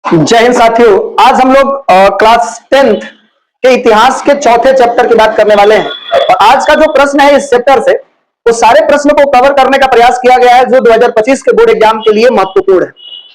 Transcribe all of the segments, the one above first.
जय हिंद साथियों। आज हम लोग क्लास 10th के इतिहास के चौथे चैप्टर की बात करने वाले हैं और आज का जो प्रश्न है इस चैप्टर से वो सारे प्रश्नों को कवर करने का प्रयास किया गया है जो 2025 के बोर्ड एग्जाम के लिए महत्वपूर्ण है।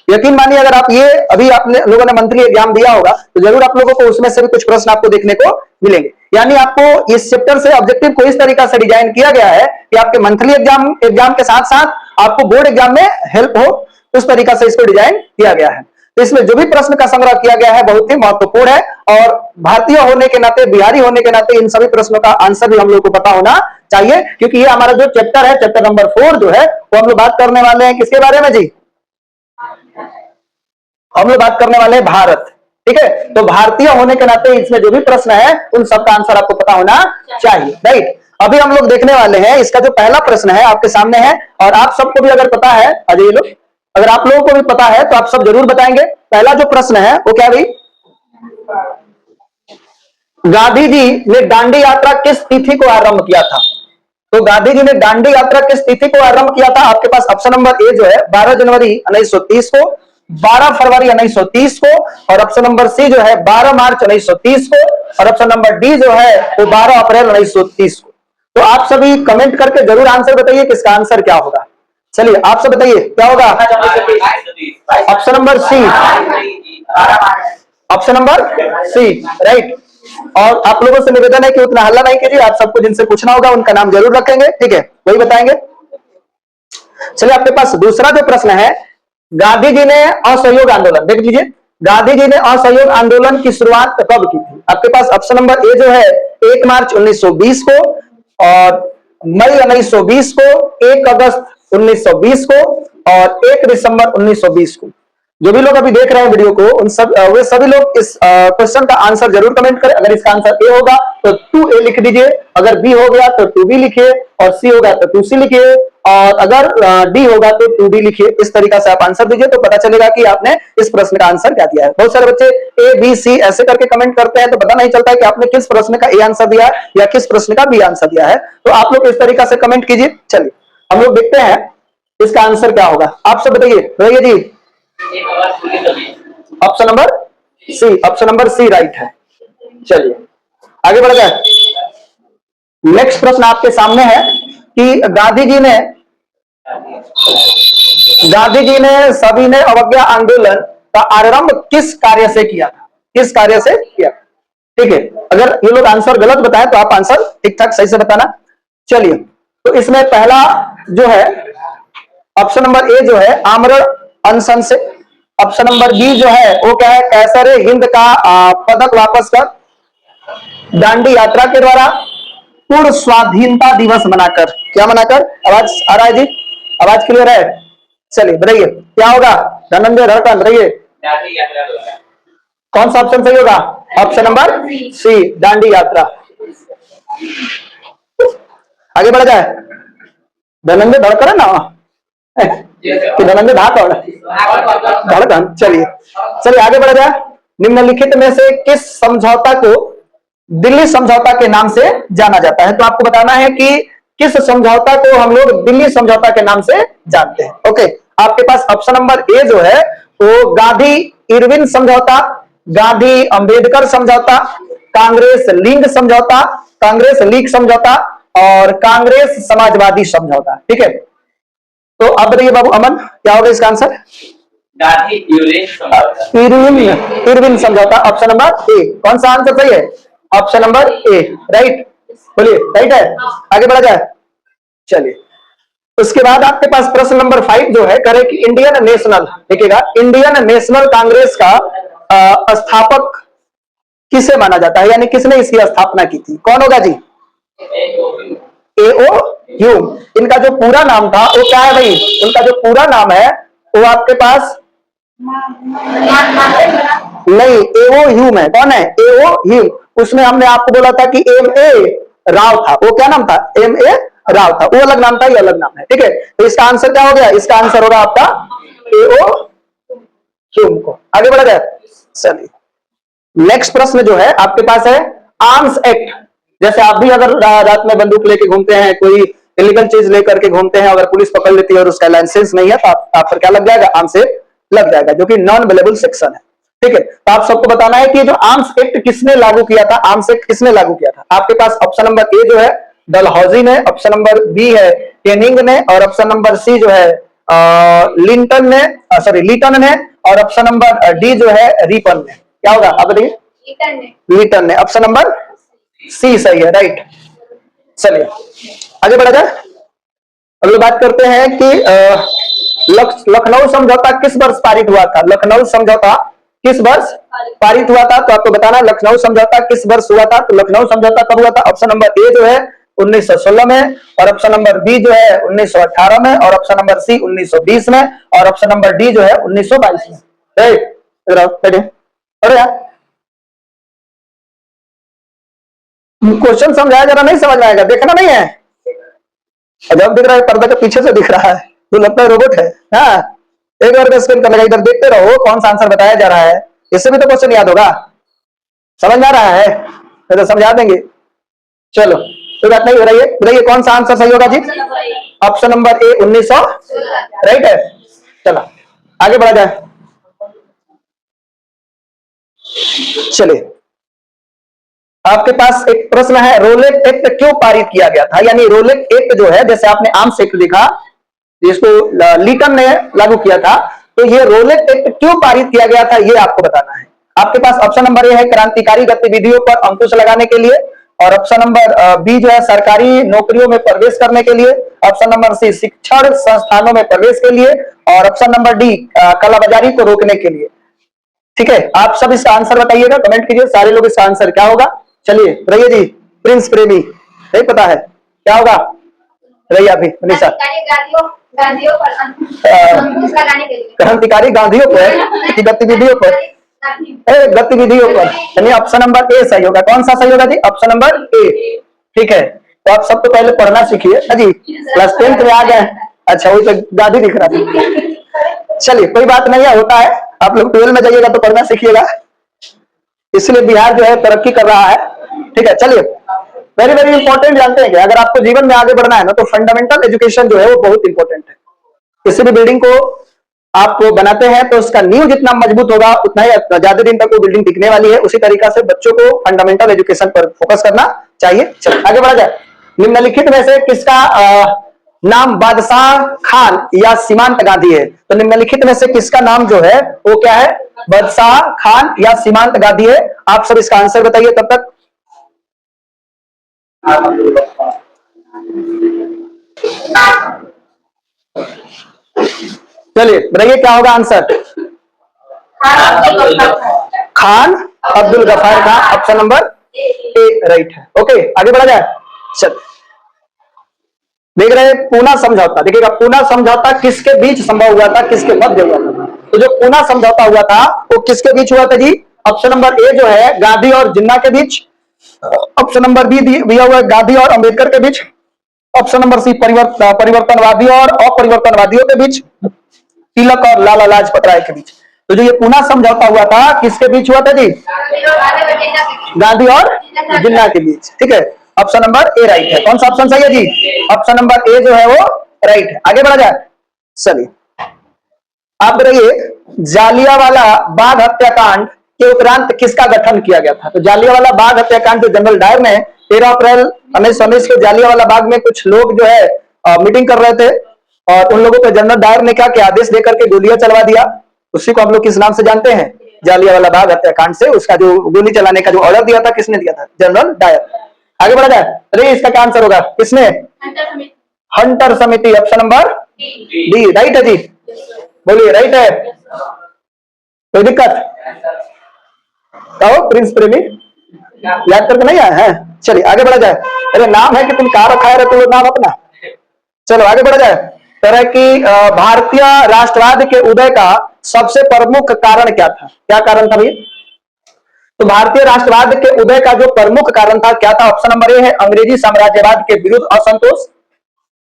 यकीन मानिए अगर आप ये अभी आपने लोगों ने मंथली एग्जाम दिया होगा तो जरूर आप लोगों को उसमें से भी कुछ प्रश्न आपको देखने को मिलेंगे। यानी आपको इस चैप्टर से ऑब्जेक्टिव को इस तरीका से डिजाइन किया गया है कि आपके मंथली एग्जाम के साथ साथ आपको बोर्ड एग्जाम में हेल्प हो, उस तरीका से इसको डिजाइन किया गया है। तो इसमें जो भी प्रश्न का संग्रह किया गया है बहुत ही महत्वपूर्ण है और भारतीय होने के नाते, बिहारी होने के नाते इन सभी प्रश्नों का आंसर भी हम लोग को पता होना चाहिए, क्योंकि ये हमारा जो चैप्टर है, चैप्टर नंबर 4 जो है वो हम लोग बात करने वाले हैं किसके बारे में जी? हम लोग बात करने वाले हैं भारत। ठीक है, तो भारतीय होने के नाते इसमें जो भी प्रश्न है उन सबका आंसर आपको पता होना चाहिए, राइट। अभी हम लोग देखने वाले हैं इसका जो पहला प्रश्न है आपके सामने है और आप सबको भी अगर पता है, अजय लोग अगर आप लोगों को भी पता है तो आप सब जरूर बताएंगे। पहला जो प्रश्न है वो क्या भाई? गांधी जी ने दांडी यात्रा किस तिथि को आरंभ किया था? तो गांधी जी ने दांडी यात्रा किस तिथि को आरंभ किया था? आपके पास ऑप्शन नंबर ए जो है 12 जनवरी 1930 को, 12 फरवरी 1930 को, और ऑप्शन नंबर सी जो है 12 मार्च 1930 को, और ऑप्शन नंबर डी जो है वो 12 अप्रैल 1930 को। तो आप सभी कमेंट करके जरूर आंसर बताइए कि इसका आंसर क्या होगा। चलिए आप सब बताइए क्या होगा? Option number C, option number C, right. और आप लोगों से निवेदन है कि उतना हल्ला नहीं कीजिए, आप सबको जिनसे पूछना होगा उनका नाम जरूर रखेंगे, ठीक है, वही बताएंगे। चलिए आपके पास दूसरा जो प्रश्न है, गांधी जी ने असहयोग आंदोलन, देख लीजिए, गांधी जी ने असहयोग आंदोलन की शुरुआत कब की थी? आपके पास ऑप्शन नंबर ए जो है 1 मार्च 1920 को, और मई 1920 को, 1 अगस्त 1920 को, और 1 दिसंबर 1920 को। जो भी लोग अभी देख रहे हैं वीडियो को उन सब वे सभी लोग इस क्वेश्चन का आंसर जरूर कमेंट करें। अगर इसका आंसर ए होगा तो 2A लिख दीजिए, अगर बी हो गया तो 2B लिखिए, और सी होगा तो 2C लिखिए, और अगर डी होगा तो 2D लिखिए। इस तरीका से आप आंसर दीजिए तो पता चलेगा कि आपने इस प्रश्न का आंसर क्या दिया है। बहुत सारे बच्चे ए बी सी ऐसे करके कमेंट करते हैं तो पता नहीं चलता है कि आपने किस प्रश्न का ए आंसर दिया है या किस प्रश्न का बी आंसर दिया है। तो आप लोग इस तरीका से कमेंट कीजिए। चलिए हम लोग देखते हैं इसका आंसर क्या होगा। आप सब बताइए जी। Option number C, option number C right है। चलिए आगे बढ़ जाए। नेक्स्ट प्रश्न आपके सामने है कि गांधी जी ने सविनय अवज्ञा आंदोलन का आरंभ किस कार्य से किया था? किस कार्य से किया? ठीक है, अगर ये लोग आंसर गलत बताएं तो आप आंसर ठीक ठाक सही से बताना। चलिए तो इसमें पहला जो है ऑप्शन नंबर ए जो है आमरण अनशन से, ऑप्शन नंबर बी जो है वो क्या है, कैसरे हिंद का पदक वापस कर, दांडी यात्रा के द्वारा, पूर्ण स्वाधीनता दिवस मनाकर। क्या मनाकर? आवाज आ रहा है जी? आवाज क्लियर है? चलिए बताइए क्या होगा? धनंजय धड़कन, बताइए कौन सा ऑप्शन सही होगा? ऑप्शन नंबर सी, दांडी यात्रा। आगे बढ़ जाए। धनंजय धड़कन है ना धनंजय धड़कन। चलिए आगे बढ़ जाए। निम्नलिखित में से किस समझौता को दिल्ली समझौता के नाम से जाना जाता है? तो आपको बताना है कि किस समझौता को हम लोग दिल्ली समझौता के नाम से जानते हैं। ओके, आपके पास ऑप्शन नंबर ए जो है वो गांधी इरविन समझौता, गांधी अंबेडकर समझौता, कांग्रेस लीग समझौता, कांग्रेस लीग समझौता, और कांग्रेस समाजवादी समझौता। ठीक है, तो आप बताइए बाबू अमन क्या होगा इसका आंसर? इरविन समझौता, ऑप्शन नंबर ए। कौन सा आंसर सही है? Option number A, right. बोलिए राइट है। आगे बढ़ा जाए। चलिए उसके बाद आपके पास प्रश्न नंबर 5 जो है करे कि इंडियन नेशनल, देखिएगा, इंडियन नेशनल कांग्रेस का स्थापक किसे माना जाता है, यानी किसने इसकी स्थापना की थी? कौन होगा जी? एओ ह्यूम। इनका जो पूरा नाम था वो क्या है भाई? उनका जो पूरा नाम है वो आपके पास नहीं, एओ ह्यूम है। कौन है? एओ ह्यूम। उसमें हमने आपको बोला था कि MA राव था। वो क्या नाम था? MA राव था। वो अलग नाम था, ये अलग नाम है। ठीक है, तो इसका आंसर क्या हो गया? इसका आंसर होगा आपका एओ ह्यूम को। आगे बढ़ा जाए। चलिए नेक्स्ट प्रश्न जो है आपके पास है आर्म्स एक्ट। जैसे आप भी अगर रात में बंदूक लेके घूमते हैं, कोई इलीगल चीज लेकर के घूमते हैं, अगर पुलिस पकड़ लेती है और उसका लाइसेंस नहीं है तो आप पर क्या लग जाएगा? आर्म्स एक्ट लग जाएगा, जो कि नॉन अवेलेबल सेक्शन है। ठीक है, तो आप सबको बताना है कि जो आर्म्स एक्ट किसने लागू किया था, आर्म्स एक्ट किसने लागू किया था। आपके पास ऑप्शन नंबर ए जो है डलहौजी ने, ऑप्शन नंबर बी है केनिंग ने, और ऑप्शन नंबर सी जो है लिंटन ने, सॉरी लीटन ने, और ऑप्शन नंबर डी जो है रिपन ने। क्या होगा आप बताइए? लीटन ने। ऑप्शन नंबर सी सही है, राइट। चलिए आगे बढ़ा जाए। अगली बात करते हैं कि लखनऊ समझौता किस वर्ष पारित हुआ था। लखनऊ समझौता किस वर्ष पारित हुआ था, तो आपको बताना है लखनऊ समझौता किस वर्ष हुआ था। तो लखनऊ समझौता कब हुआ था? ऑप्शन नंबर ए जो है 1916 में, और ऑप्शन नंबर बी जो है 1918 में, और ऑप्शन नंबर सी 1920 में, और ऑप्शन नंबर डी जो है 1922 में। क्वेश्चन समझाया जरा, नहीं समझ में आएगा, देखना नहीं है। जब दिख रहा है पर्दा के पीछे से दिख रहा है तो लगता है रोबोट है। हाँ, एक बार स्पेल कर लगा, इधर देखते रहो कौन सा आंसर बताया जा रहा है, इससे भी तो क्वेश्चन याद होगा। समझ में आ रहा है तो समझा देंगे। चलो तो बात नहीं हो रही है, बताइए कौन सा आंसर सही होगा जी? ऑप्शन नंबर ए 1900 राइट है। चलो आगे बढ़ा जाए। चलिए आपके पास एक प्रश्न है, रोलेट एक्ट क्यों पारित किया गया था? यानी रोलेट एक्ट जो है, जैसे आपने आर्म्स एक्ट लिखा जिसको लीटन ने लागू किया था, तो ये रोलेट एक्ट क्यों पारित किया गया था ये आपको बताना है। आपके पास ऑप्शन नंबर ए है क्रांतिकारी गतिविधियों पर अंकुश लगाने के लिए, और ऑप्शन नंबर बी जो है सरकारी नौकरियों में प्रवेश करने के लिए, ऑप्शन नंबर सी शिक्षण संस्थानों में प्रवेश के लिए, और ऑप्शन नंबर डी कालाबाजारी को रोकने के लिए। ठीक है, आप सब इसका आंसर बताइएगा, कमेंट कीजिए सारे लोग इसका आंसर क्या होगा। चलिए रैया जी, प्रिंस प्रेमी नहीं पता है क्या होगा? रैया भी मनीषा क्रांतिकारी गांधियों पर गतिविधियों पर, गतिविधियों पर, यानी ऑप्शन नंबर ए सही होगा। कौन सा सही होगा जी? ऑप्शन नंबर ए। ठीक है, तो आप सब तो पहले पढ़ना सीखिए जी, क्लास 10th में आ गए। अच्छा वही तो गांधी दिख रहा था। चलिए कोई बात नहीं है, होता है, आप लोग 12 में जाइएगा तो पढ़ना सीखिएगा, इसलिए बिहार जो है तरक्की कर रहा है। ठीक है, चलिए वेरी वेरी इंपॉर्टेंट जानते हैं कि अगर आपको जीवन में आगे बढ़ना है ना, तो फंडामेंटल एजुकेशन जो है वो बहुत इंपॉर्टेंट है। किसी भी बिल्डिंग को आप बनाते हैं तो उसका नींव जितना मजबूत होगा उतना ही ज्यादा दिन तक वो बिल्डिंग टिकने वाली है। उसी तरीका से बच्चों को फंडामेंटल एजुकेशन पर फोकस करना चाहिए। चलिए आगे बढ़ा जाए। निम्नलिखित में से किसका नाम बादशाह खान या सीमांत गांधी है? तो निम्नलिखित में से किसका नाम जो है वो क्या है? बादशाह खान या सीमांत गांधी है। आप सब इसका आंसर बताइए तब तक। चलिए बताइए क्या होगा answer? Khan Abdul Gaffar Khan, option number A right है। ओके आगे बढ़ा जाए। चल देख रहे हैं पूना समझौता, देखिएगा पूना समझौता किसके बीच संभव हुआ था, किसके मध्य हुआ था? तो जो पूना समझौता हुआ था वो किसके बीच हुआ था जी? ऑप्शन नंबर ए जो है गांधी और जिन्ना के बीच, ऑप्शन नंबर बी दिया हुआ है गांधी और अंबेडकर के बीच, ऑप्शन नंबर सी परिवर्तनवादी और अपरिवर्तनवादियों के बीच, तिलक और लाला लाजपत राय के बीच। तो जो ये पूना समझौता हुआ था किसके बीच हुआ था जी? गांधी और जिन्ना के बीच। ठीक है, ऑप्शन नंबर ए राइट है। कौन सा ऑप्शन सही है जी? ऑप्शन नंबर ए जो है वो राइट है। आगे बढ़ा जाए। चलिए आप बताइए जालियांवाला बाग हत्याकांड के उपरांत किसका गठन किया गया था? तो जालियांवाला बाग हत्याकांड जो जनरल डायर ने 13 अप्रैल 1919 के जालियांवाला बाग में कुछ लोग जो है मीटिंग कर रहे थे, और उन लोगों पर जनरल डायर ने क्या किया? आदेश देकर के गोलियां चलवा दिया। उसी को हम लोग किस नाम से जानते हैं? जालियांवाला बाग हत्याकांड से उसका जो गोली चलाने का जो ऑर्डर दिया था किसने दिया था? General Dyer. आगे बढ़ा जाए। अरे इसका क्या आंसर होगा? किसने? हंटर समिति, ऑप्शन नंबर डी राइट है जी। बोलिए राइट है, कोई दिक्कत? कहो प्रिंस प्रेमी याद करके नहीं आया है? चलिए आगे बढ़ा जाए। अरे नाम है कि तुम कहा रखा है तो नाम अपना। चलो आगे बढ़ा जाए। तरह की भारतीय राष्ट्रवाद के उदय का सबसे प्रमुख कारण क्या था? क्या कारण था भैया? तो भारतीय राष्ट्रवाद के उदय का जो प्रमुख कारण था क्या था? ऑप्शन नंबर ए है अंग्रेजी साम्राज्यवाद के विरुद्ध असंतोष,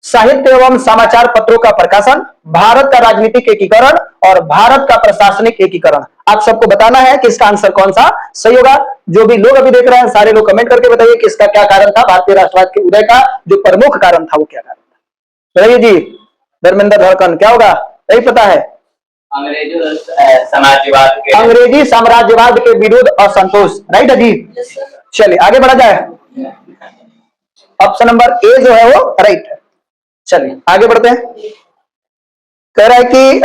साहित्य एवं समाचार पत्रों का प्रकाशन, भारत का राजनीतिक एकीकरण, और भारत का प्रशासनिक एकीकरण। आप सबको बताना है कि इसका आंसर कौन सा सही होगा। जो भी लोग अभी देख रहे हैं सारे लोग कमेंट करके बताइए कि इसका क्या कारण था? भारतीय राष्ट्रवाद के उदय का जो प्रमुख कारण था वो क्या कारण था? बताइए जी। धर्मेंद्र धड़कन क्या होगा? नहीं पता है? अंग्रेजी साम्राज्यवाद के विरुद्ध असंतोष। राइट है जी। चलिए आगे बढ़ा जाए। ऑप्शन नंबर ए जो है वो राइट है। चलिए आगे बढ़ते हैं। कह रहा है कि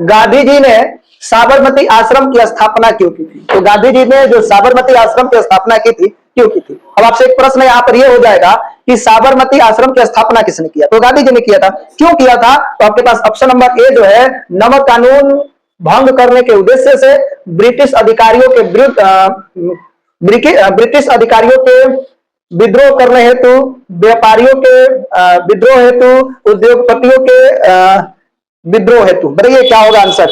गांधी जी ने साबरमती आश्रम की स्थापना क्यों की थी? तो गांधी जी ने जो साबरमती आश्रम की स्थापना की थी क्यों की थी? अब आपसे एक प्रश्न यहाँ पर यह हो जाएगा कि साबरमती आश्रम की स्थापना किसने किया? तो गांधी जी ने किया था। क्यों किया था? तो आपके पास ऑप्शन नंबर ए जो है, नमक कानून भंग करने के उद्देश्य से, ब्रिटिश अधिकारियों के विरुद्ध, ब्रिटिश अधिकारियों के विद्रोह करने हेतु, व्यापारियों के विद्रोह हेतु, उद्योगपतियों के विद्रोह हेतु। बताइए क्या होगा आंसर?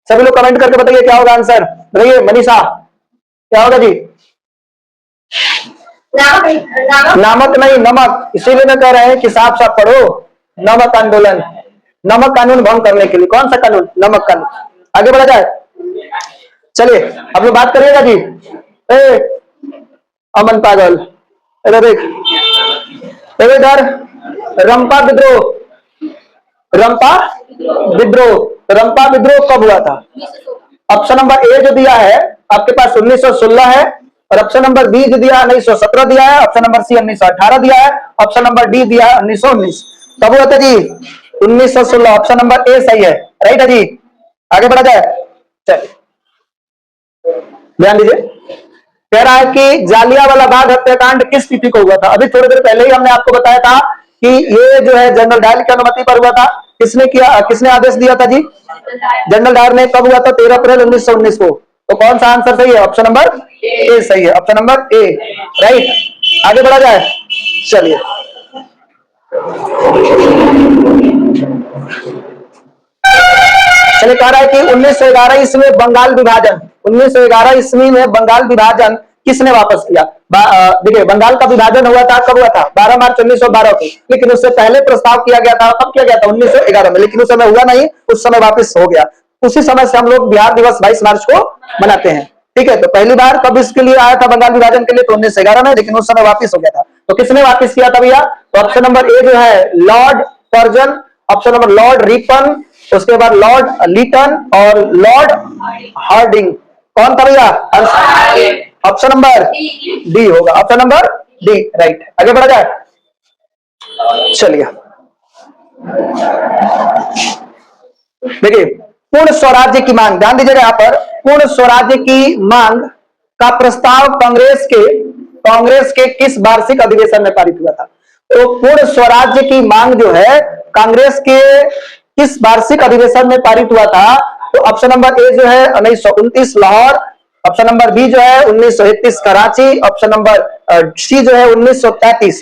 सभी लोग कमेंट करके बताइए क्या होगा आंसर। बताइए मनीषा क्या होगा जी? नामक नहीं, नमक। इसीलिए मैं कह रहे हैं कि साफ साफ पढ़ो। नमक आंदोलन, नमक कानून भंग करने के लिए। कौन सा कानून? नमक कानून। आगे बढ़ा जाए। चलिए अब लोग बात करिएगा जी। अमन पागल, इधर देख, इधर रंपा विद्रोह, रंपा विद्रोह। रंपा विद्रोह कब हुआ था? ऑप्शन नंबर ए जो दिया है आपके पास 1916 है, और ऑप्शन नंबर बी जो दिया 1917 दिया है, ऑप्शन नंबर सी 1918 दिया है, ऑप्शन नंबर डी दिया है 1919। कब हुआ था जी? 1916। ऑप्शन नंबर ए सही है। राइट है जी। आगे बढ़ा जाए। चलिए ध्यान दीजिए। कह रहा है कि जालियांवाला बाग हत्याकांड किस तिथि को हुआ था? अभी थोड़ी देर पहले ही हमने आपको बताया था कि ये जो है जनरल डायल की अनुमति पर हुआ था। किसने किया, किसने आदेश दिया था जी? जनरल डायर ने। कब हुआ था? 13 अप्रैल 1919 को। तो कौन सा आंसर सही है? ऑप्शन नंबर ए सही है। Option number A right. आगे बढ़ा जाए। चलिए चलिए कह रहा है कि 1911 ईस्वी में बंगाल विभाजन, 1911 ईस्वी में बंगाल विभाजन किसने वापस किया? देखिए बंगाल का विभाजन हुआ था, कब हुआ था? 12 मार्च 1912 को। लेकिन उससे पहले प्रस्ताव किया गया था। कब किया गया था? 1911 में। लेकिन उस समय हुआ नहीं, उस समय वापस हो गया। उसी समय से हम लोग बिहार दिवस 22 मार्च को मनाते हैं। ठीक है, तो पहली बार कब इसके लिए आया था बंगाल विभाजन के लिए? तो 1911 में, लेकिन उस समय वापस हो गया था। तो किसने वापस किया था भैया? तो ऑप्शन नंबर ए जो है Lord Curzon, option number Lord Ripon, उसके बाद लॉर्ड लीटन और लॉर्ड हार्डिंग। कौन था भैया? ऑप्शन नंबर डी होगा। Option number D right. आगे बढ़ा जाए। चलिए देखिए, पूर्ण स्वराज्य की मांग, ध्यान दीजिएगा यहां पर। पूर्ण स्वराज्य की मांग का प्रस्ताव कांग्रेस के किस वार्षिक अधिवेशन में पारित हुआ था? तो पूर्ण स्वराज्य की मांग जो है कांग्रेस के किस वार्षिक अधिवेशन में पारित हुआ था? तो ऑप्शन नंबर ए जो है 1929 लाहौर, ऑप्शन नंबर बी जो है 1931 कराची, ऑप्शन नंबर सी जो है 1933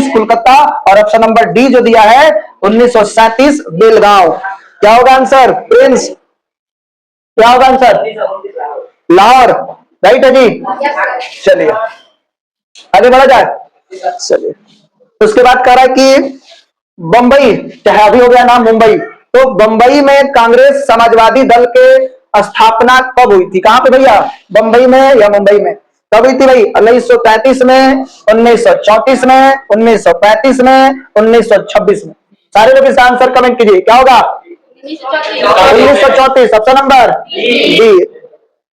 कोलकाता, और ऑप्शन नंबर डी जो दिया है 1937 बेलगांव। क्या होगा आंसर प्रिंस? क्या होगा आंसर? लाहौर। राइट है जी। चलिए आगे बढ़ा जाए। चलिए उसके बाद कह रहा है कि बंबई, चाहे अभी हो गया नाम मुंबई, तो बंबई में कांग्रेस समाजवादी दल के स्थापना कब हुई थी? कहां पे भैया? बंबई में या मुंबई में? कब हुई थी भाई? 1933 में, 1934 में, 1935 में, 1926 में? सारे लोग इसका आंसर कमेंट कीजिए। क्या होगा? 1934। Option number B,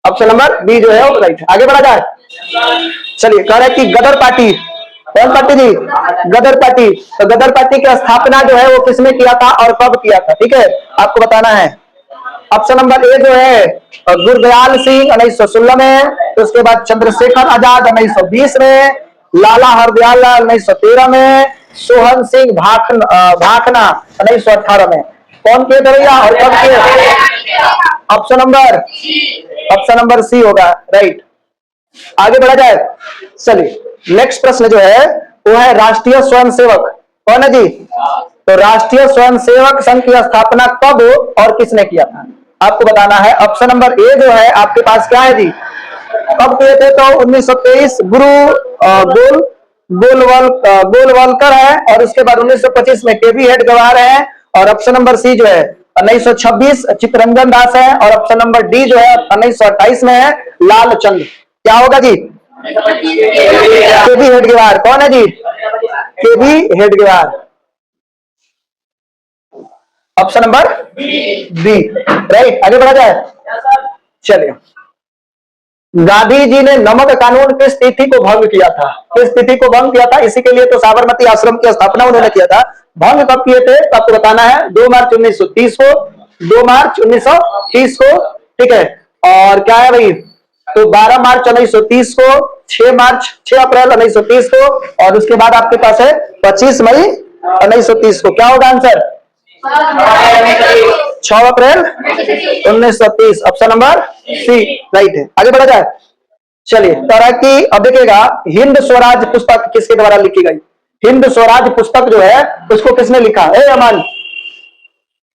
option number B जो है वो राइट है। आगे बढ़ा जाए। चलिए कह रहे हैं कि गदर पार्टी, कौन पार्टी जी? गदर पार्टी। तो गदर पार्टी की स्थापना जो है वो किसने किया था और कब किया था? ठीक है, आपको बताना है। ऑप्शन नंबर ए जो है गुरदयाल सिंह 1916 में, तो उसके बाद चंद्रशेखर आजाद 1920 में, लाला हरदयाल लाल 1913 में, सोहन सिंह भाखना 1918 में। कौन किए थे भैया और कब किए? ऑप्शन नंबर सी होगा राइट। आगे बढ़ा जाए। चलिए नेक्स्ट प्रश्न जो है वो है राष्ट्रीय स्वयंसेवक। कौन है जी? तो राष्ट्रीय स्वयंसेवक संघ की स्थापना कब और किसने किया था? आपको बताना है। ऑप्शन नंबर ए जो है आपके पास क्या है जी? कब किए थे? तो 1923 गुरु गोलवलकर है, और उसके बाद 1925 में केवी हेड गवार है, और ऑप्शन नंबर सी जो है 1926 चित्तरंजन दास है, और ऑप्शन नंबर डी जो है 1928 में है लालचंद। क्या होगा जी? केवी हेडगेवार। कौन है जी? K V Hedgewar. Option number B, right. आगे बढ़ा जाए, चलिए। गांधी जी ने नमक कानून किस तिथि को भंग किया था? किस तिथि को भंग किया था? इसी के लिए तो साबरमती आश्रम की स्थापना उन्होंने किया था। भंग कब किए थे तो आपको बताना है। 2 मार्च 1930 को, 2 मार्च 1930 को, ठीक है। और क्या है भाई, तो 12 मार्च 1930 को, 6 अप्रैल 1930 को, और उसके बाद आपके पास है 25 मई 1930 को। क्या होगा आंसर? 6 अप्रैल 1930, ऑप्शन नंबर सी, राइट है। आगे बढ़ा जाए, चलिए। तरह की, अब देखिएगा, हिंद स्वराज पुस्तक किसके द्वारा लिखी गई? हिंद स्वराज पुस्तक जो है उसको किसने लिखा? अमन,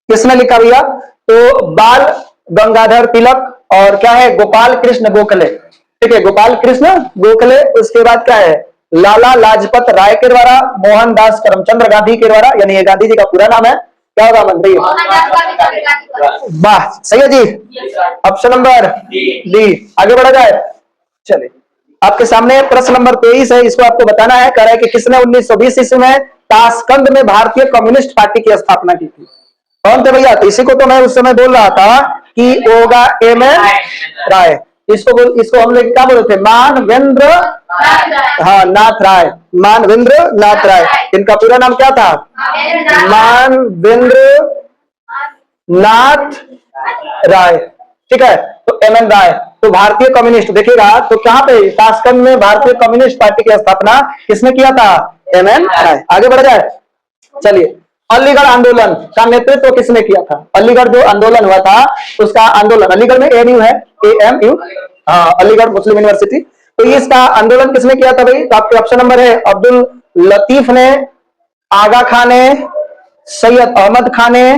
किसने लिखा भैया? तो बाल गंगाधर तिलक, और क्या है, गोपाल कृष्ण गोखले, ठीक है, गोपाल कृष्ण गोखले। उसके बाद क्या है, लाला लाजपत राय के द्वारा, मोहनदास करमचंद गांधी के द्वारा, यानी ये गांधी जी का पूरा नाम है। क्या होगा मन भाई? वाह, सही है जी, ऑप्शन नंबर डी। आगे बढ़ा जाए, चलिए। आपके सामने प्रश्न नंबर 23 है, इसको आपको बताना है। कह रहा है कि किसने 1920 ईस्वी में ताशकंद में भारतीय कम्युनिस्ट पार्टी की स्थापना की थी? कौन थे भैया? तो इसी को तो मैं उस समय बोल रहा था कि होगा एम.एन. राय। इसको हम लोग क्या बोलते थे? मानवेंद्र, हाँ, नाथ राय, मानवेंद्र नाथ राय। इनका पूरा नाम क्या था? मानवेंद्र नाथ राय, ठीक है। तो एम.एन. राय, तो भारतीय कम्युनिस्ट, देखिएगा तो कहां पे, ताशकंद में भारतीय कम्युनिस्ट पार्टी की स्थापना किसने किया था? एम.एन. राय। आगे बढ़ जाए, चलिए। अलीगढ़ आंदोलन का नेतृत्व किसने किया था? अलीगढ़ जो आंदोलन हुआ था, उसका आंदोलन, अलीगढ़ में एएमयू है, एएमयू, हाँ, अलीगढ़ मुस्लिम यूनिवर्सिटी। तो इसका आंदोलन किसने किया था भाई? तो आपके ऑप्शन नंबर है अब्दुल लतीफ ने, आगा खान ने, सैयद अहमद खान ने,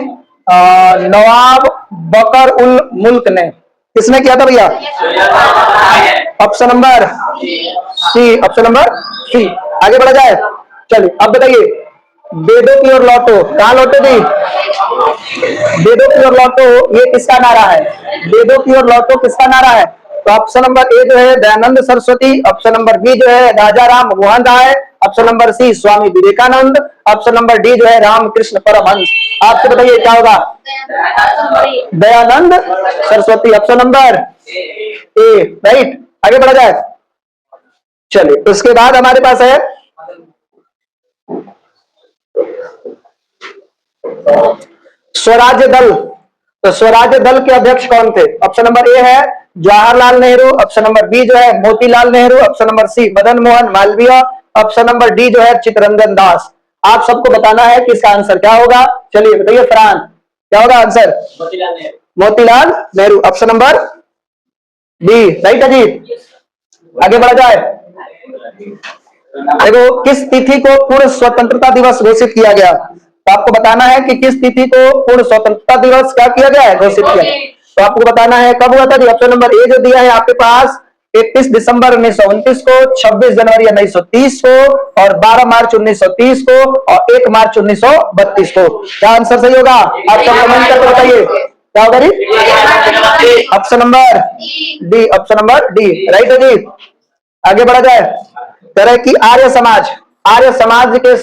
नवाब बकर उल मुल्क ने। किसने किया था भैया? Option number C, option number C. आगे बढ़ा जाए, चलिए। अब बताइए, बेदो की ओर लौटो, कहां लौटो दी? बेदो की ओर लौटो, ये किसका नारा है? बेदो की ओर लौटो किसका नारा है? तो ऑप्शन नंबर ए जो है Dayanand Saraswati, option number B जो है Raja Ram Mohan Roy, option number C Swami Vivekananda, option number D जो है रामकृष्ण परमहंस। आपसे बताइए क्या होगा? Dayanand Saraswati, option number A, right. आगे बढ़ा जाए, चलिए। उसके बाद हमारे पास है स्वराज्य दल। तो स्वराज्य दल के अध्यक्ष कौन थे? ऑप्शन नंबर ए है Jawaharlal Nehru, option number B जो है Motilal Nehru, option number C Madan Mohan Malviya, option number D जो है चित्तरंजन दास। आप सबको बताना है कि इसका आंसर क्या होगा। चलिए बताइए फरहान, क्या होगा answer? Motilal Nehru, option number B, right Ajit. आगे बढ़ा जाए, देखो, किस तिथि को पूर्ण स्वतंत्रता दिवस घोषित किया गया? तो आपको बताना है कि किस तिथि को पूर्ण स्वतंत्रता दिवस क्या किया गया है, घोषित किया गया। तो आपको बताना है कब हुआ था जी। ऑप्शन नंबर ए जो दिया है आपके पास 31 दिसंबर 1929 को, 26 जनवरी 1930 को, और 12 मार्च 1930 को, और 1 मार्च 1932 को। क्या आंसर सही होगा? आप सब कमेंट करके बताइए क्या होगा जी। Option number D, option number D, right है जी। आगे बढ़ा जाए, तरह की आर्य समाज के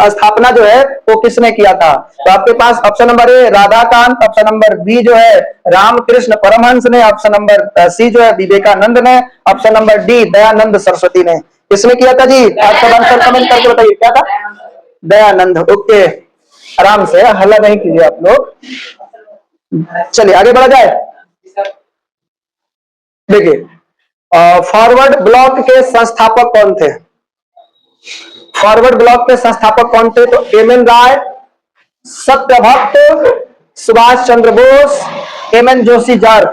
स्थापना जो है वो किसने किया था? तो आपके पास option number A Radhakant, option number B जो है रामकृष्ण परमहंस ने, ऑप्शन नंबर सी जो है विवेकानंद ने, option number D Dayanand Saraswati ने। किसने किया था जी? आप सब आंसर कमेंट करके बताइए क्या था। दयानंद, ओके। आराम से, हल्ला नहीं कीजिए आप लोग। चलिए आगे बढ़ा जाए, देखिए। फॉरवर्ड ब्लॉक के संस्थापक कौन थे? फॉरवर्ड ब्लॉक के संस्थापक कौन थे? तो एम.एन. राय, सत्यभक्त, सुभाष चंद्र बोस, एम.एन. जोशी जार।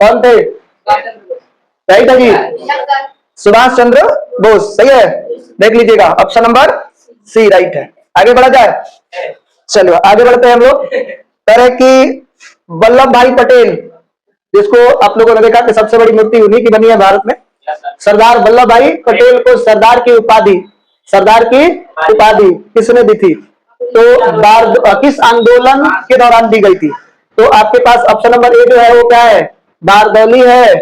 कौन थे? राइट है जी, सुभाष चंद्र बोस, सही है। देख लीजिएगा, ऑप्शन नंबर सी राइट है। आगे बढ़ा जाए, चलो आगे बढ़ते हैं हम लोग। तरह की वल्लभ भाई पटेल, जिसको आप लोगों ने देखा कि सबसे बड़ी मूर्ति उन्हीं की बनी है भारत में। सरदार वल्लभ भाई पटेल को सरदार की उपाधि किसने दी थी? तो किस आंदोलन के दौरान दी गई थी? तो आपके पास ऑप्शन नंबर ए जो है वो क्या है? बारदौली है,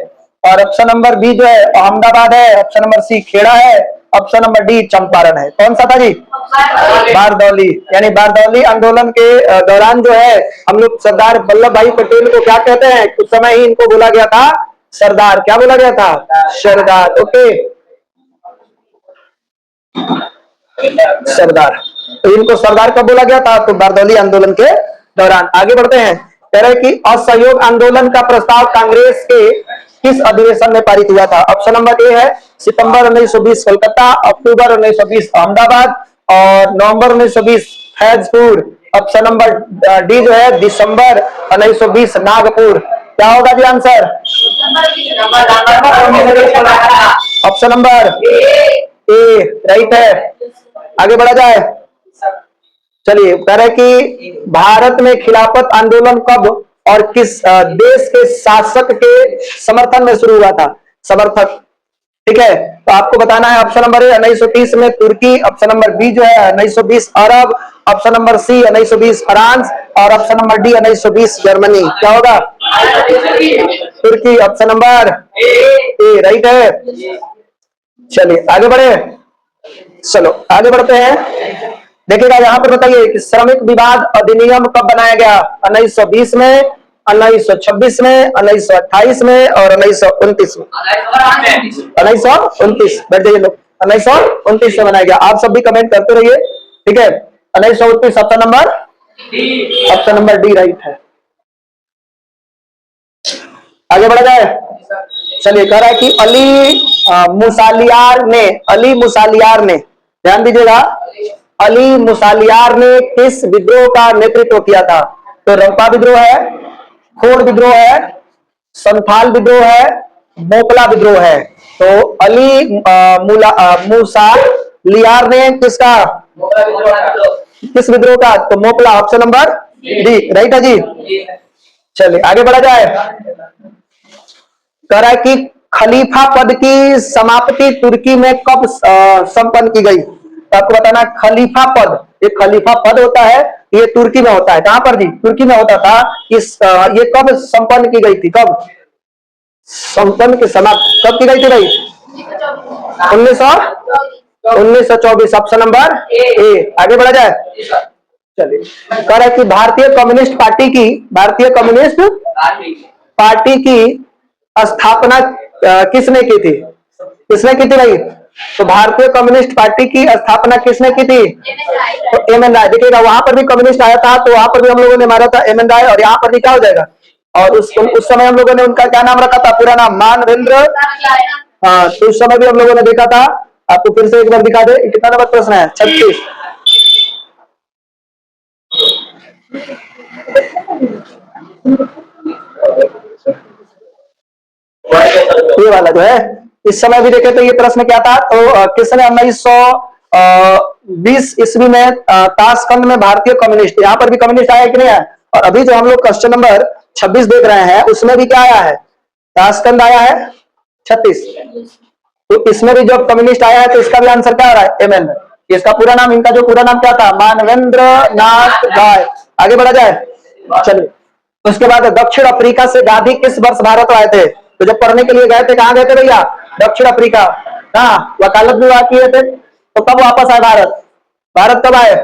और ऑप्शन नंबर बी जो है अहमदाबाद है, ऑप्शन नंबर सी खेड़ा है, ऑप्शन नंबर डी चंपारण है। कौन सा था जी? बारदौली। यानी बारदौली आंदोलन के दौरान जो है हम लोग सरदार वल्लभ भाई पटेल को क्या कहते हैं? उस समय ही इनको बोला गया था सरदार। क्या बोला गया था? सरदार। ओके, सरदार। तो इनको सरदार कब बोला गया था? तो बारदौली आंदोलन के दौरान। आगे बढ़ते हैं। कह रहे कि असहयोग आंदोलन का प्रस्ताव कांग्रेस के किस अधिवेशन में पारित हुआ था? ऑप्शन नंबर ए है सितंबर 1920 कोलकाता, अक्टूबर 1920 अहमदाबाद और नवंबर 1920 फैजपुर। ऑप्शन नंबर डी जो है दिसंबर 1920 नागपुर। क्या होगा जी answer? Option number A right है। आगे बढ़ा जाए। चलिए, कह रहे कि भारत में खिलाफत आंदोलन कब और किस देश के शासक के समर्थन में शुरू हुआ था? समर्थक, ठीक है। तो आपको बताना है ऑप्शन नंबर ए 1930 में तुर्की, ऑप्शन नंबर बी जो है 1920 अरब, ऑप्शन नंबर सी 1920 फ्रांस और ऑप्शन नंबर डी 1920 जर्मनी। क्या होगा? तुर्की। ऑप्शन नंबर ए राइट है। चलिए आगे बढ़े। चलो आगे बढ़ते हैं। देखिएगा यहाँ पर बताइए कि श्रमिक विवाद अधिनियम कब बनाया गया? 1920 में, 1926 में, 1928 में और 1929 में। 1929। बैठ जाइए लोग। 1929 में बनाया गया। आप सब भी कमेंट करते रहिए, ठीक है। 1929 ऑप्शन नंबर डी राइट है। आगे बढ़ा जाए। चलिए, कह रहा है कि अली मुसालियार ने ध्यान दीजिएगा, अली मुसालियार ने किस विद्रोह का नेतृत्व किया था? तो रंपा विद्रोह है, खोड़ विद्रोह है, संथाल विद्रोह है, मोकला विद्रोह है। तो अली मुसालियार ने किस विद्रोह का? तो मोकला। ऑप्शन नंबर डी राइट है जी। चलिए आगे बढ़ा जाए। कह रहा है कि खलीफा पद की समाप्ति तुर्की में कब संपन्न की गई? तो आपको बताना खलीफा पद, ये खलीफा पद होता है, ये तुर्की में होता है। कहां पर जी? तुर्की में होता था। ये कब संपन्न की गई थी? कब संपन्न की समाप्त कब की गई थी भाई? 1924। ऑप्शन नंबर ए। आगे बढ़ा जाए। चलिए, कह रहा है कि भारतीय कम्युनिस्ट पार्टी की स्थापना किसने की थी? किसने की थी भाई? तो भारतीय कम्युनिस्ट पार्टी की स्थापना किसने की थी? तो एम एन राय। देखिएगा वहां पर भी कम्युनिस्ट आया था, तो वहां पर भी हम लोगों ने मारा था एम एन राय, और यहाँ पर भी क्या हो जाएगा? और उस समय हम लोगों ने उनका क्या नाम रखा था? पूरा नाम मानवेंद्र। हाँ, तो उस समय भी हम लोगों ने देखा था। आपको फिर से एक बार दिखा दे। कितना नंबर प्रश्न है? 36। ये वाला जो है, इस समय भी देखे तो ये प्रश्न क्या था? तो किसने 1920 ईस्वी में ताशकंद में भारतीय कम्युनिस्ट, यहाँ पर भी कम्युनिस्ट आया कि नहीं आया? और अभी जो हम लोग क्वेश्चन नंबर 26 देख रहे हैं उसमें भी क्या आया है? ताशकंद आया है 36। तो इसमें भी जब कम्युनिस्ट आया है तो इसका भी आंसर क्या आ रहा है? M N. इसका पूरा नाम, इनका जो पूरा नाम क्या था? मानवेंद्र नाथ राय। आगे बढ़ा जाए। चलिए, उसके बाद दक्षिण अफ्रीका से गांधी किस वर्ष भारत आए थे? तो जब पढ़ने के लिए गए थे, कहां गए थे भैया? दक्षिण अफ्रीका। हाँ, वकालत विवाह किए थे। तो कब वापस आए भारत? भारत कब आए?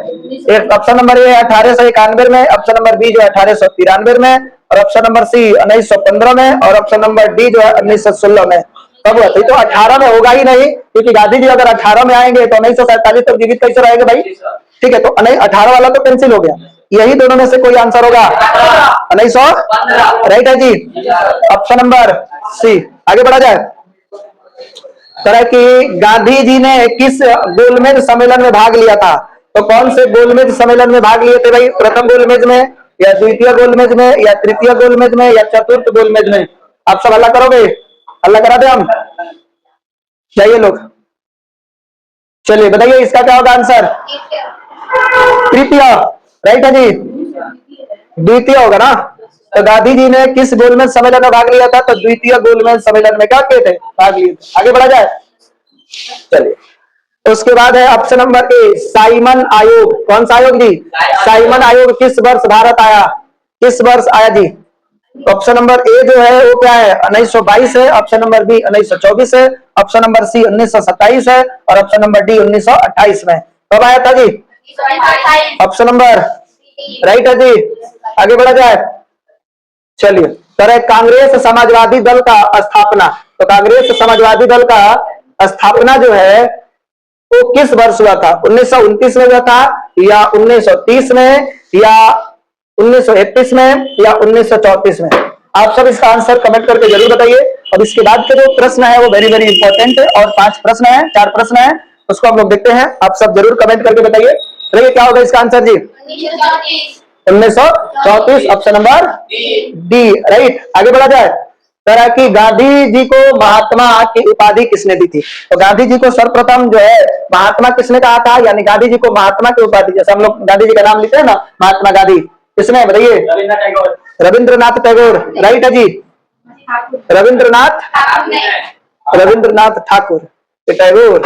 ऑप्शन नंबर ए 1891 में, ऑप्शन नंबर बी जो है 1893 में और ऑप्शन नंबर सी 1915 में और ऑप्शन नंबर डी जो है 1916 में। कब हुआ? तो 18 में होगा ही नहीं, क्योंकि गांधी जी अगर 18 में आएंगे तो 1947 तक जीवित कैसे रहेंगे भाई? ठीक है, तो 18 वाला तो कैंसिल हो गया। यही दोनों में से कोई आंसर होगा? 1915 राइट है जी। Option number C. आगे बढ़ा जाए। तरह कि गांधी जी ने किस गोलमेज सम्मेलन में भाग लिया था? तो कौन से गोलमेज सम्मेलन में भाग लिए थे भाई? प्रथम गोलमेज में या द्वितीय गोलमेज में या तृतीय गोलमेज में या चतुर्थ गोलमेज में? आप सब हल्ला करोगे? हल्ला करा दे हम? जाइए लोग। चलिए बताइए इसका क्या होगा आंसर? तृतीय राइट है जी। द्वितीय होगा ना। तो गांधी जी ने किस गोलमेज सम्मेलन में भाग लिया था? तो द्वितीय गोलमेज सम्मेलन में क्या किए थे? भाग लिए थे। आगे बढ़ा जाए। चलिए, उसके बाद है ऑप्शन नंबर ए साइमन आयोग। कौन सा आयोग जी? साइमन आयोग किस वर्ष भारत आया? किस वर्ष आया जी? ऑप्शन नंबर ए जो है वो क्या है 1922 है, ऑप्शन नंबर बी 1924 है, ऑप्शन नंबर सी 1927 है और ऑप्शन नंबर डी 1928 में। कब आया था जी? ऑप्शन नंबर राइट है जी। आगे बढ़ा जाए, चलिए। करे कांग्रेस समाजवादी दल का स्थापना, तो कांग्रेस समाजवादी दल का स्थापना जो है वो किस वर्ष हुआ था? 1929 में हुआ था या 1930 में या 1931 में या 1934 में? आप सब इसका आंसर कमेंट करके जरूर बताइए। और इसके बाद के जो प्रश्न है वो वेरी वेरी इंपॉर्टेंट है और 5 प्रश्न है, 4 प्रश्न है, उसको हम लोग देखते हैं। आप सब जरूर कमेंट करके बताइए। चलिए क्या होगा इसका आंसर जी? 1934, ऑप्शन नंबर डी राइट। आगे बढ़ा जाए। तरह की गांधी जी को महात्मा की उपाधि किसने दी थी? तो गांधी जी को सर्वप्रथम जो है महात्मा किसने कहा था? यानी गांधी जी को महात्मा की उपाधि, जैसे हम लोग गांधी जी का नाम लेते हैं ना महात्मा गांधी, किसने बताइए? रविंद्रनाथ टैगोर राइट है जी। रविंद्रनाथ ठाकुर टैगोर।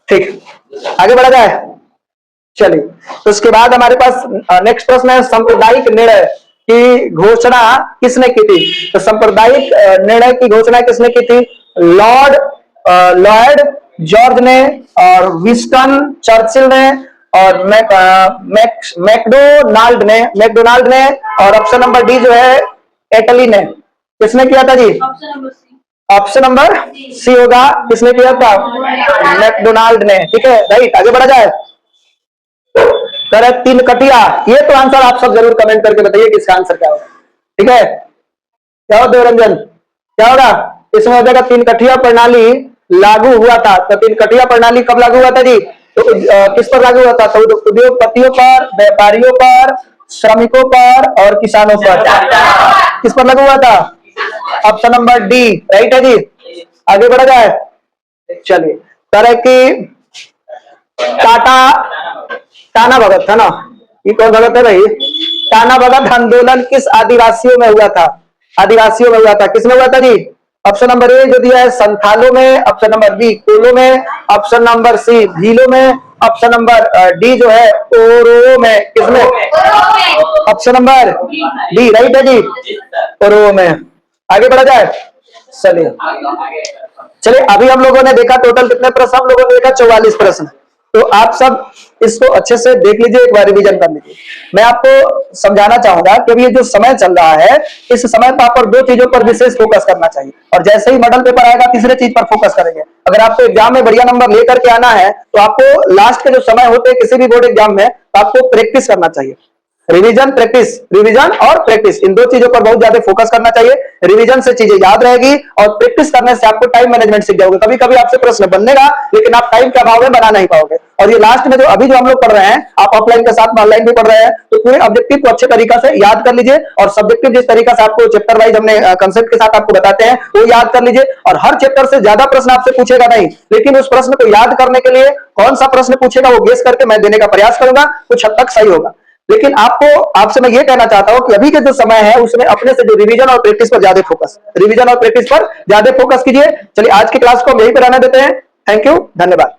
ठीक, आगे बढ़ा जाए। चलिए, तो उसके बाद हमारे पास नेक्स्ट प्रश्न है सांप्रदायिक निर्णय की घोषणा किसने की थी? तो सांप्रदायिक निर्णय की घोषणा किसने की थी? लॉर्ड जॉर्ज ने और विंस्टन चर्चिल ने और मैकडोनाल्ड ने और ऑप्शन नंबर डी जो है एटली ने। किसने किया था जी? ऑप्शन नंबर सी होगा। किसने किया था? मैकडोनाल्ड ने। ठीक है राइट। आगे बढ़ा जाए। तीन कटिया, ये तो आंसर आप सब जरूर कमेंट करके बताइए कि इसका आंसर क्या होगा। ठीक है, क्या होगा देवरंजन? क्या होगा इसमें? हो जाएगा तीन कटिया प्रणाली लागू हुआ था। तो तीन कटिया प्रणाली कब लागू हुआ था जी? तो किस पर लागू हुआ था? तो उद्योगपतियों पर, व्यापारियों पर, श्रमिकों पर और किसानों पर। किस पर लागू हुआ था? ऑप्शन नंबर डी राइट है जी। आगे बढ़ा जाए। चलिए, तरह की टाना भगत था ना, ये कौन भगत है भाई? टाना भगत आंदोलन किस आदिवासियों में हुआ था? आदिवासियों में हुआ था। किसमें हुआ था जी? ऑप्शन नंबर ए जो दिया है संथालों में, ऑप्शन नंबर बी कोलो में, ऑप्शन नंबर सी भीलों में, ऑप्शन नंबर डी जो है ओरो में। किसमें? ऑप्शन नंबर डी राइट है जी, ओरो में। आगे बढ़ा जाए। चलिए अभी हम लोगों ने देखा टोटल कितने प्रश्न? हम लोगों ने देखा 44 प्रश्न। तो आप सब इसको अच्छे से देख लीजिए, एक बार रिवीजन कर लीजिए। मैं आपको समझाना चाहूंगा कि अभी ये जो समय चल रहा है, इस समय पर आप 2 चीजों पर विशेष फोकस करना चाहिए। और जैसे ही मॉडल पेपर आएगा तीसरे चीज पर फोकस करेंगे। अगर आपको एग्जाम में बढ़िया नंबर लेकर के आना है तो आपको लास्ट के जो समय होते हैं किसी भी बोर्ड एग्जाम में, तो आपको प्रैक्टिस करना चाहिए। रिवीजन प्रैक्टिस, रिवीजन और प्रैक्टिस, इन 2 चीजों पर बहुत ज्यादा फोकस करना चाहिए। रिवीजन से चीजें याद रहेगी और प्रैक्टिस करने से आपको टाइम मैनेजमेंट सीख जाओगे। कभी कभी आपसे प्रश्न बनेगा लेकिन आप टाइम के अभाव में बना नहीं पाओगे। और ये लास्ट में जो अभी जो हम लोग पढ़ रहे हैं, आप ऑफलाइन के साथ ऑनलाइन भी पढ़ रहे हैं, तो पूरे ऑब्जेक्टिव को अच्छे तरीका से याद कर लीजिए और सब्जेक्टिव जिस तरीका से आपको चैप्टर वाइज हमने कंसेप्ट के साथ आपको बताते हैं वो याद कर लीजिए। और हर चैप्टर से ज्यादा प्रश्न आपसे पूछेगा नहीं, लेकिन उस प्रश्न को याद करने के लिए कौन सा प्रश्न पूछेगा वो गेस करके मैं देने का प्रयास करूंगा। कुछ हद तक सही होगा, लेकिन आपसे मैं ये कहना चाहता हूं कि अभी के जो समय है उसमें अपने से जो रिवीजन और प्रैक्टिस पर ज्यादा फोकस, रिवीजन और प्रैक्टिस पर ज्यादा फोकस कीजिए। चलिए आज की क्लास को हम यहीं पर रहने देते हैं। थैंक यू, धन्यवाद।